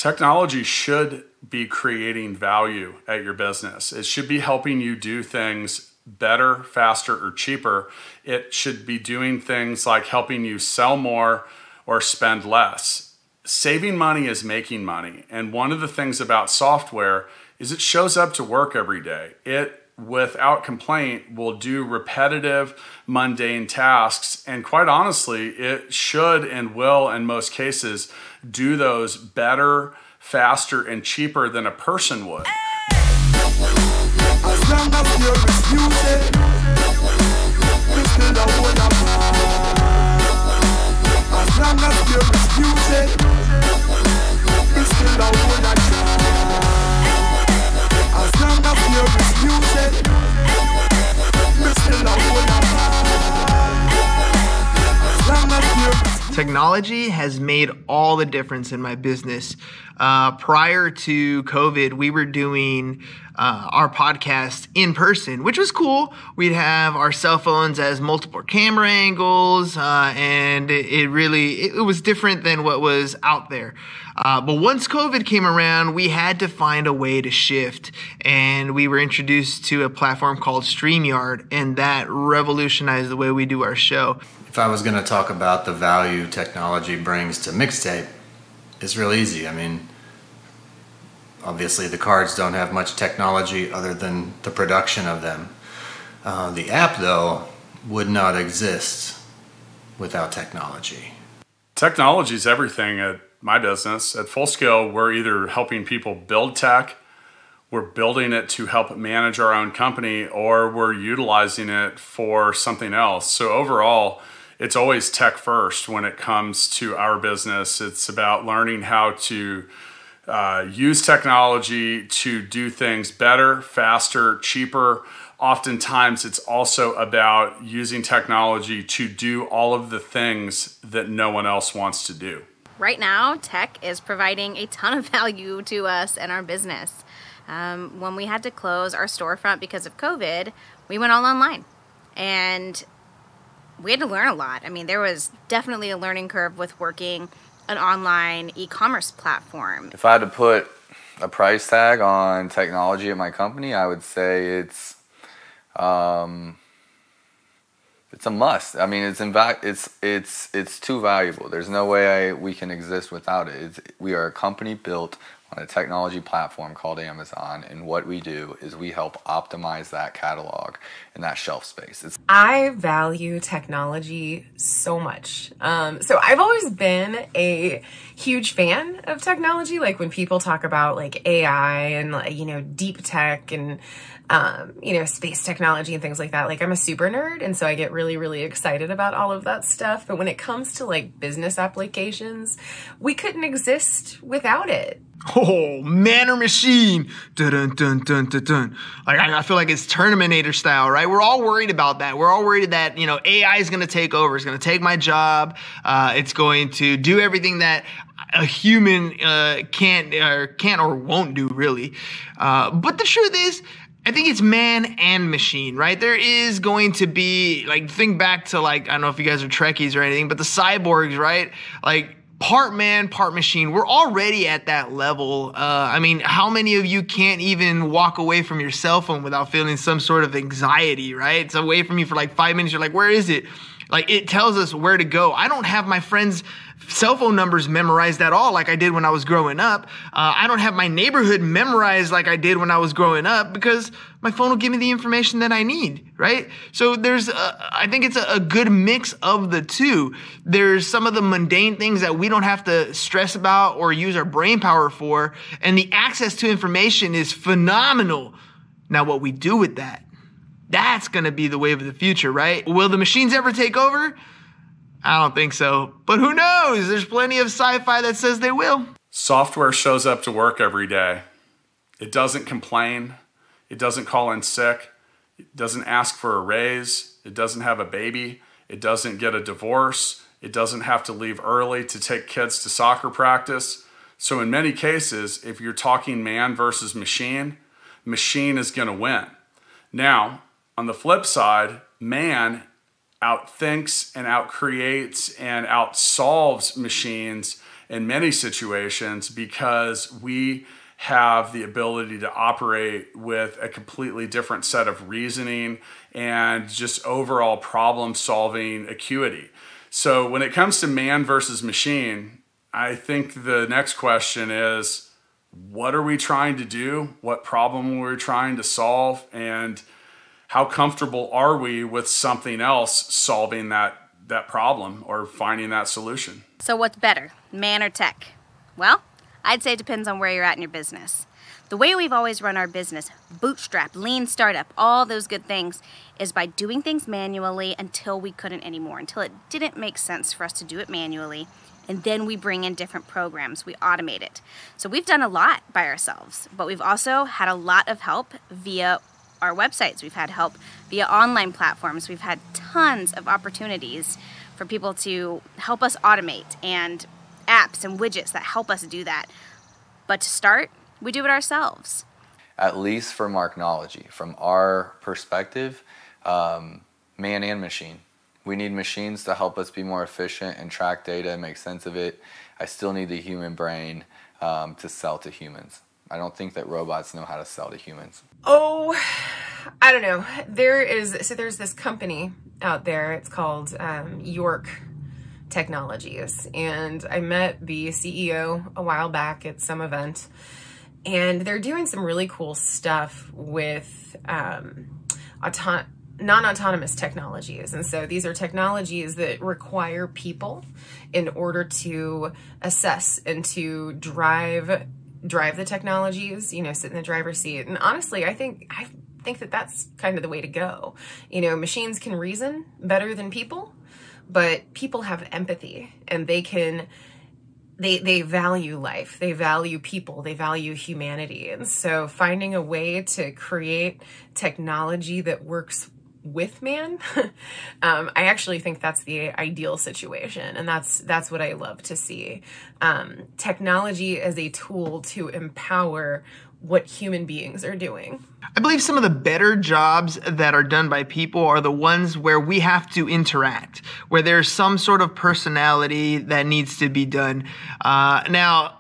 Technology should be creating value at your business. It should be helping you do things better, faster, or cheaper. It should be doing things like helping you sell more or spend less. Saving money is making money. And one of the things about software is it shows up to work every day. It, without complaint, will do repetitive, mundane tasks. And quite honestly, it should and will, in most cases, do those better, faster, and cheaper than a person would. As long as you're disputed, we still are one of us. As long as you're disputed, we still are one of us. As long as you're disputed, we still are one of us. As long as you're disputed. Technology has made all the difference in my business. Prior to COVID, we were doing our podcast in person, which was cool. We'd have our cell phones as multiple camera angles, and it was different than what was out there. But once COVID came around, we had to find a way to shift, and we were introduced to a platform called StreamYard, and that revolutionized the way we do our show. If I was going to talk about the value technology brings to Mixtape, it's real easy. I mean, obviously the cards don't have much technology other than the production of them. The app, though, would not exist without technology. Technology is everything at my business. At Full Scale, we're either helping people build tech, we're building it to help manage our own company, or we're utilizing it for something else. So overall, it's always tech first when it comes to our business. It's about learning how to use technology to do things better, faster, cheaper. Oftentimes, it's also about using technology to do all of the things that no one else wants to do. Right now, tech is providing a ton of value to us and our business. When we had to close our storefront because of COVID, we went all online. And we had to learn a lot. I mean, there was definitely a learning curve with working an online e-commerce platform. If I had to put a price tag on technology at my company, I would say it's a must. I mean, it's too valuable. There's no way we can exist without it. We are a company built on a technology platform called Amazon, and what we do is we help optimize that catalog and that shelf space. I value technology so much. So I've always been a huge fan of technology. Like when people talk about like AI and deep tech and space technology and things like that. Like I'm a super nerd, and so I get really, really excited about all of that stuff. But when it comes to like business applications, we couldn't exist without it. Oh, man or machine. Dun, dun, dun, dun, dun, dun. Like, I feel like it's Terminator style, right? We're all worried about that. We're all worried that, AI is going to take over. It's going to take my job. It's going to do everything that a human can't or won't do, really. But the truth is, I think it's man and machine, right? There is going to be, like, think back to, like, I don't know if you guys are Trekkies or anything, but the cyborgs, right? Like, part man, part machine. We're already at that level. I mean, how many of you can't even walk away from your cell phone without feeling some sort of anxiety, right? It's away from you for like 5 minutes. You're like, where is it? Like, it tells us where to go. I don't have my friends' cell phone numbers memorized at all like I did when I was growing up. I don't have my neighborhood memorized like I did when I was growing up because my phone will give me the information that I need, right? So I think it's a good mix of the two. There's some of the mundane things that we don't have to stress about or use our brain power for, and the access to information is phenomenal. Now, what we do with that, that's going to be the wave of the future, right? Will the machines ever take over? I don't think so. But who knows? There's plenty of sci-fi that says they will. Software shows up to work every day. It doesn't complain. It doesn't call in sick. It doesn't ask for a raise. It doesn't have a baby. It doesn't get a divorce. It doesn't have to leave early to take kids to soccer practice. So in many cases, if you're talking man versus machine, machine is going to win. Now, on the flip side, man outthinks and outcreates and outsolves machines in many situations because we have the ability to operate with a completely different set of reasoning and just overall problem solving acuity. So when it comes to man versus machine, I think the next question is, what are we trying to do? What problem are we trying to solve? And how comfortable are we with something else solving that problem or finding that solution? So what's better, man or tech? Well, I'd say it depends on where you're at in your business. The way we've always run our business, bootstrap, lean startup, all those good things, is by doing things manually until we couldn't anymore, until it didn't make sense for us to do it manually, and then we bring in different programs, we automate it. So we've done a lot by ourselves, but we've also had a lot of help via our websites. We've had help via online platforms. We've had tons of opportunities for people to help us automate and apps and widgets that help us do that. But to start, we do it ourselves. At least for Marknology, from our perspective, man and machine. We need machines to help us be more efficient and track data and make sense of it. I still need the human brain to sell to humans. I don't think that robots know how to sell to humans. Oh, I don't know. There's this company out there. It's called York Technologies, and I met the CEO a while back at some event, and they're doing some really cool stuff with non-autonomous technologies. And so these are technologies that require people in order to assess and to drive the technologies, you know, sit in the driver's seat. And honestly, I think that that's kind of the way to go. You know, machines can reason better than people, but people have empathy, and they value life, they value people, they value humanity. And so finding a way to create technology that works with man, I actually think that's the ideal situation. And that's what I love to see. Technology as a tool to empower what human beings are doing. I believe some of the better jobs that are done by people are the ones where we have to interact, where there's some sort of personality that needs to be done. Now,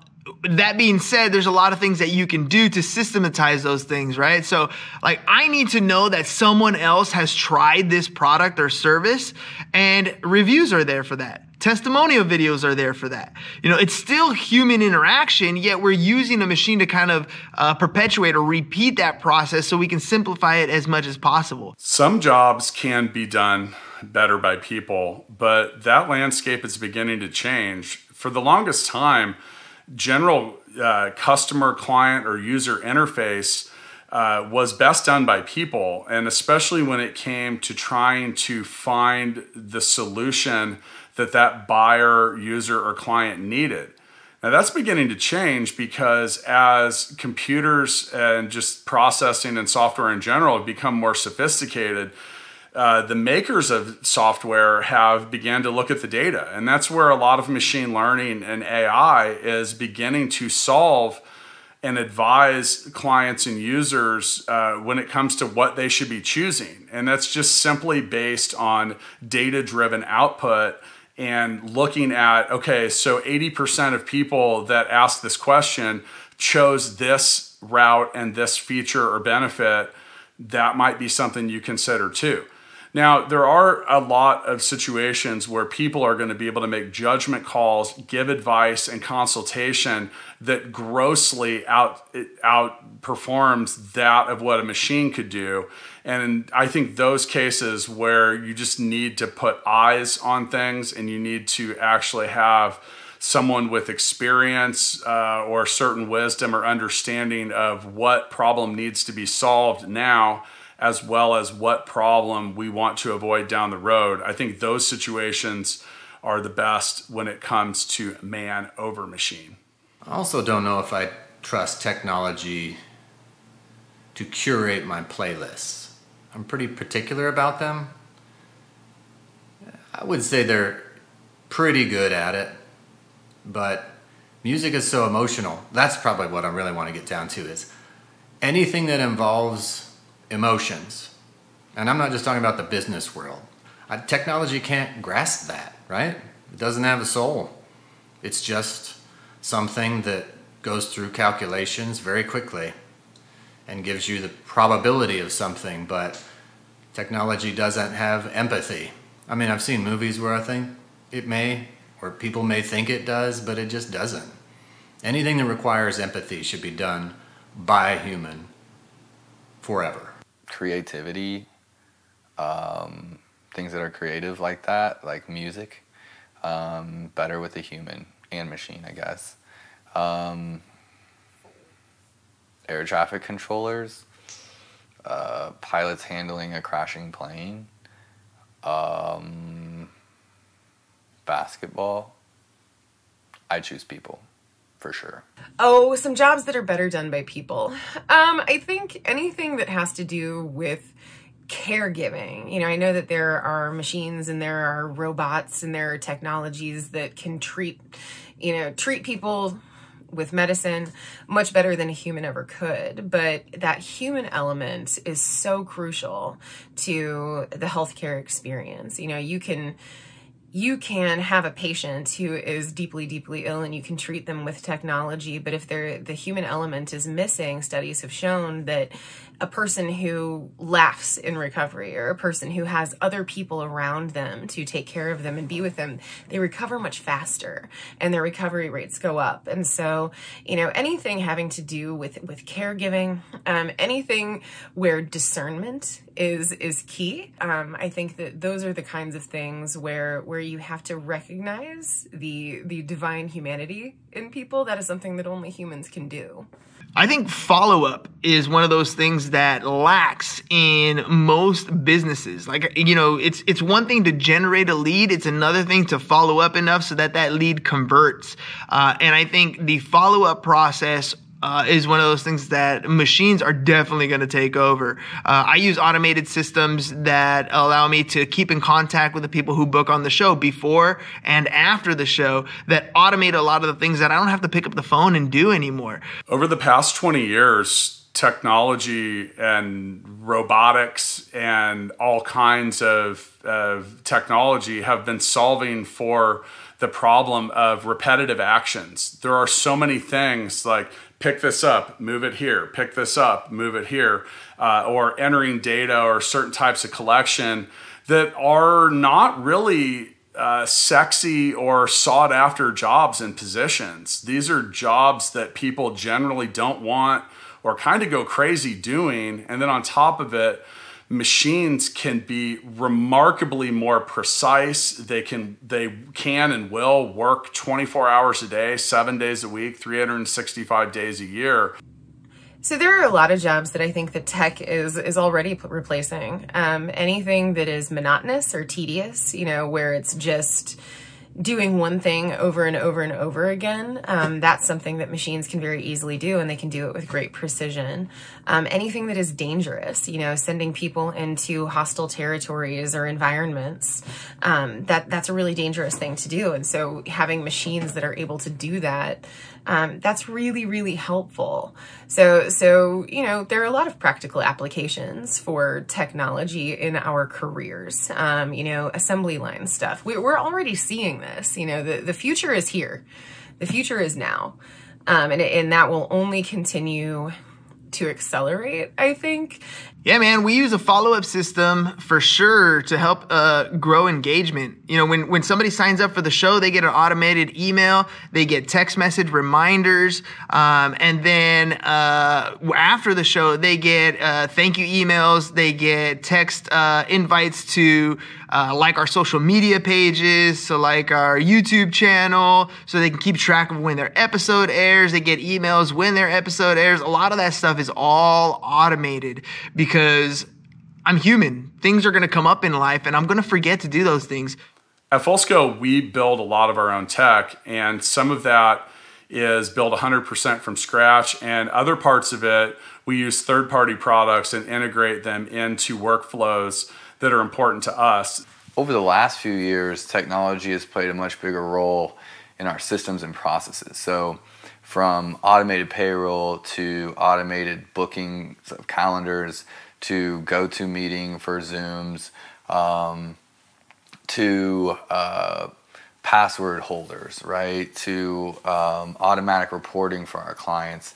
that being said, there's a lot of things that you can do to systematize those things, right? So, like, I need to know that someone else has tried this product or service, and reviews are there for that. Testimonial videos are there for that. You know, it's still human interaction, yet we're using a machine to kind of perpetuate or repeat that process so we can simplify it as much as possible. Some jobs can be done better by people, but that landscape is beginning to change. For the longest time, general customer, client, or user interface was best done by people, and especially when it came to trying to find the solution that buyer, user, or client needed. Now that's beginning to change because as computers and just processing and software in general have become more sophisticated, the makers of software have began to look at the data. And that's where a lot of machine learning and AI is beginning to solve and advise clients and users when it comes to what they should be choosing. And that's just simply based on data-driven output and looking at, okay, so 80% of people that asked this question chose this route and this feature or benefit. That might be something you consider too. Now, there are a lot of situations where people are going to be able to make judgment calls, give advice and consultation that grossly outperforms that of what a machine could do. And I think those cases where you just need to put eyes on things and you need to actually have someone with experience or certain wisdom or understanding of what problem needs to be solved now, as well as what problem we want to avoid down the road. I think those situations are the best when it comes to man over machine. I also don't know if I trust technology to curate my playlists. I'm pretty particular about them. I would say they're pretty good at it, but music is so emotional. That's probably what I really want to get down to, is anything that involves emotions. And I'm not just talking about the business world. Technology can't grasp that, right? It doesn't have a soul. It's just something that goes through calculations very quickly and gives you the probability of something, but technology doesn't have empathy. I mean, I've seen movies where I think it may, or people may think it does, but it just doesn't. Anything that requires empathy should be done by a human forever. Creativity, things that are creative like that, like music, better with a human and machine, I guess. Air traffic controllers, pilots handling a crashing plane, basketball. I choose people, for sure. Oh, some jobs that are better done by people. I think anything that has to do with caregiving. You know, I know that there are machines and there are robots and there are technologies that can treat people with medicine much better than a human ever could. But that human element is so crucial to the healthcare experience. You know, you can have a patient who is deeply, deeply ill and you can treat them with technology. But if the human element is missing, studies have shown that a person who laughs in recovery or a person who has other people around them to take care of them and be with them, they recover much faster and their recovery rates go up. And so, you know, anything having to do with caregiving, anything where discernment is key. I think that those are the kinds of things where you have to recognize the divine humanity in people. That is something that only humans can do. I think follow-up is one of those things that lacks in most businesses. Like, you know, it's one thing to generate a lead. It's another thing to follow up enough so that lead converts. And I think the follow-up process is one of those things that machines are definitely going to take over. I use automated systems that allow me to keep in contact with the people who book on the show before and after the show, that automate a lot of the things that I don't have to pick up the phone and do anymore. Over the past 20 years, technology and robotics and all kinds of technology have been solving for the problem of repetitive actions. There are so many things like pick this up, move it here, pick this up, move it here, or entering data or certain types of collection that are not really sexy or sought after jobs and positions. These are jobs that people generally don't want or kind of go crazy doing. And then on top of it, machines can be remarkably more precise. They can and will work 24 hours a day, 7 days a week, 365 days a year. So there are a lot of jobs that I think that tech is already replacing. Anything that is monotonous or tedious, you know, where it's just doing one thing over and over and over again, that's something that machines can very easily do, and they can do it with great precision. Anything that is dangerous, you know, sending people into hostile territories or environments, that's a really dangerous thing to do. And so having machines that are able to do that, that's really, really helpful. So, you know, there are a lot of practical applications for technology in our careers, you know, assembly line stuff. We're already seeing this, you know, the future is here. The future is now. And that will only continue to accelerate, I think. Yeah, man, we use a follow-up system for sure to help grow engagement. You know, when somebody signs up for the show, they get an automated email, they get text message reminders, and then after the show, they get thank you emails, they get text invites to like our social media pages, so like our YouTube channel, so they can keep track of when their episode airs. They get emails when their episode airs. A lot of that stuff is all automated because I'm human. Things are going to come up in life and I'm going to forget to do those things. At Fullscale, we build a lot of our own tech, and some of that is built 100% from scratch, and other parts of it, we use third-party products and integrate them into workflows that are important to us. Over the last few years, technology has played a much bigger role in our systems and processes. So from automated payroll to automated booking of calendars to GoToMeeting for Zooms, to password holders, right, to automatic reporting for our clients.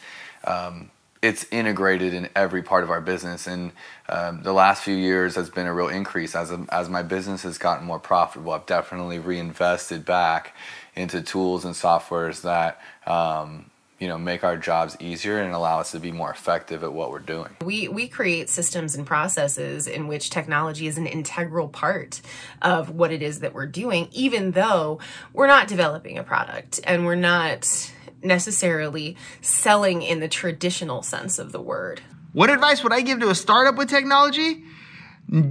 It's integrated in every part of our business, and the last few years has been a real increase. As my business has gotten more profitable, I've definitely reinvested back into tools and softwares that make our jobs easier and allow us to be more effective at what we're doing. We create systems and processes in which technology is an integral part of what it is that we're doing, even though we're not developing a product and we're not necessarily selling in the traditional sense of the word. What advice would I give to a startup with technology?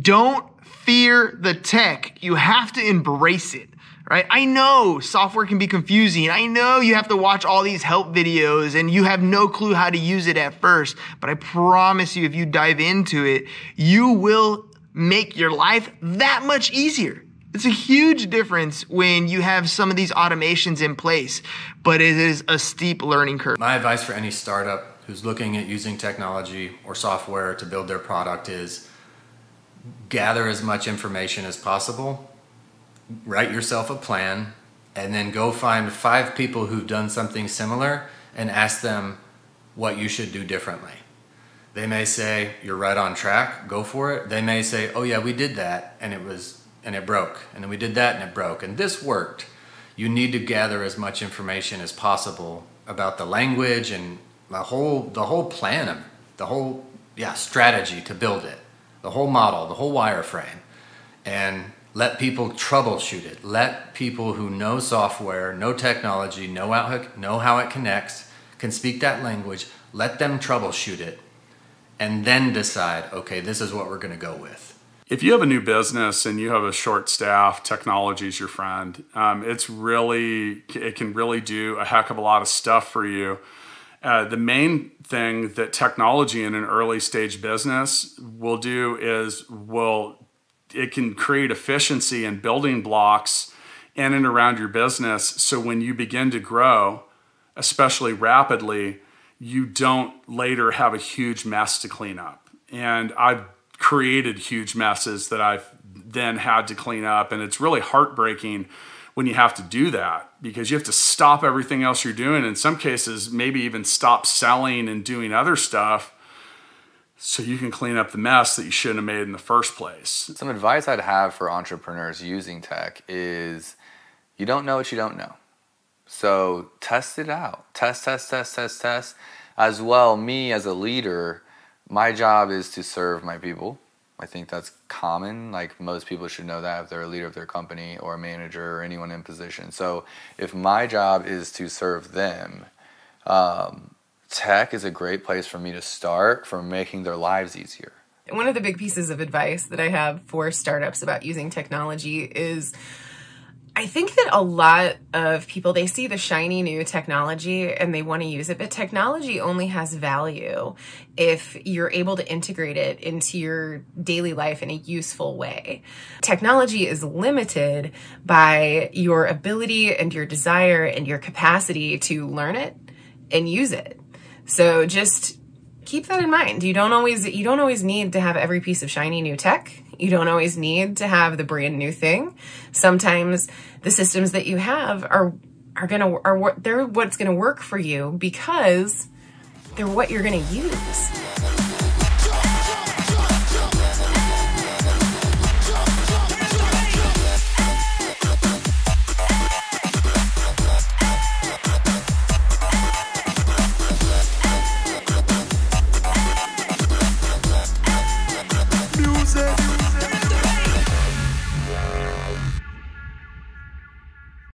Don't fear the tech. You have to embrace it, right? I know software can be confusing. I know you have to watch all these help videos and you have no clue how to use it at first. But I promise you, if you dive into it, you will make your life that much easier. It's a huge difference when you have some of these automations in place, but it is a steep learning curve. My advice for any startup who's looking at using technology or software to build their product is gather as much information as possible, write yourself a plan, and then go find 5 people who've done something similar and ask them what you should do differently. They may say, you're right on track, go for it. They may say, oh yeah, we did that and it broke. And then we did that and it broke. And this worked. You need to gather as much information as possible about the language and the whole plan of the whole strategy to build it, the whole model, the whole wireframe, and let people troubleshoot it. Let people who know software, know technology, know how it connects, can speak that language, let them troubleshoot it, and then decide, okay, this is what we're going to go with. If you have a new business and you have a short staff, technology is your friend. It can really do a heck of a lot of stuff for you. The main thing that technology in an early stage business will do is it can create efficiency and building blocks in and around your business. So when you begin to grow, especially rapidly, you don't later have a huge mess to clean up. And I've created huge messes that I've then had to clean up. And it's really heartbreaking when you have to do that, because you have to stop everything else you're doing. In some cases, maybe even stop selling and doing other stuff so you can clean up the mess that you shouldn't have made in the first place. Some advice I'd have for entrepreneurs using tech is you don't know what you don't know. So test it out. Test. As well, me as a leader, my job is to serve my people. I think that's common. Like, most people should know that if they're a leader of their company or a manager or anyone in position. So if my job is to serve them, tech is a great place for me to start for making their lives easier. One of the big pieces of advice that I have for startups about using technology is, I think that a lot of people, they see the shiny new technology and they want to use it, but technology only has value if you're able to integrate it into your daily life in a useful way. Technology is limited by your ability and your desire and your capacity to learn it and use it. So just keep that in mind. You don't always need to have every piece of shiny new tech. You don't always need to have the brand new thing. Sometimes the systems that you have they're what's gonna work for you because they're what you're gonna use.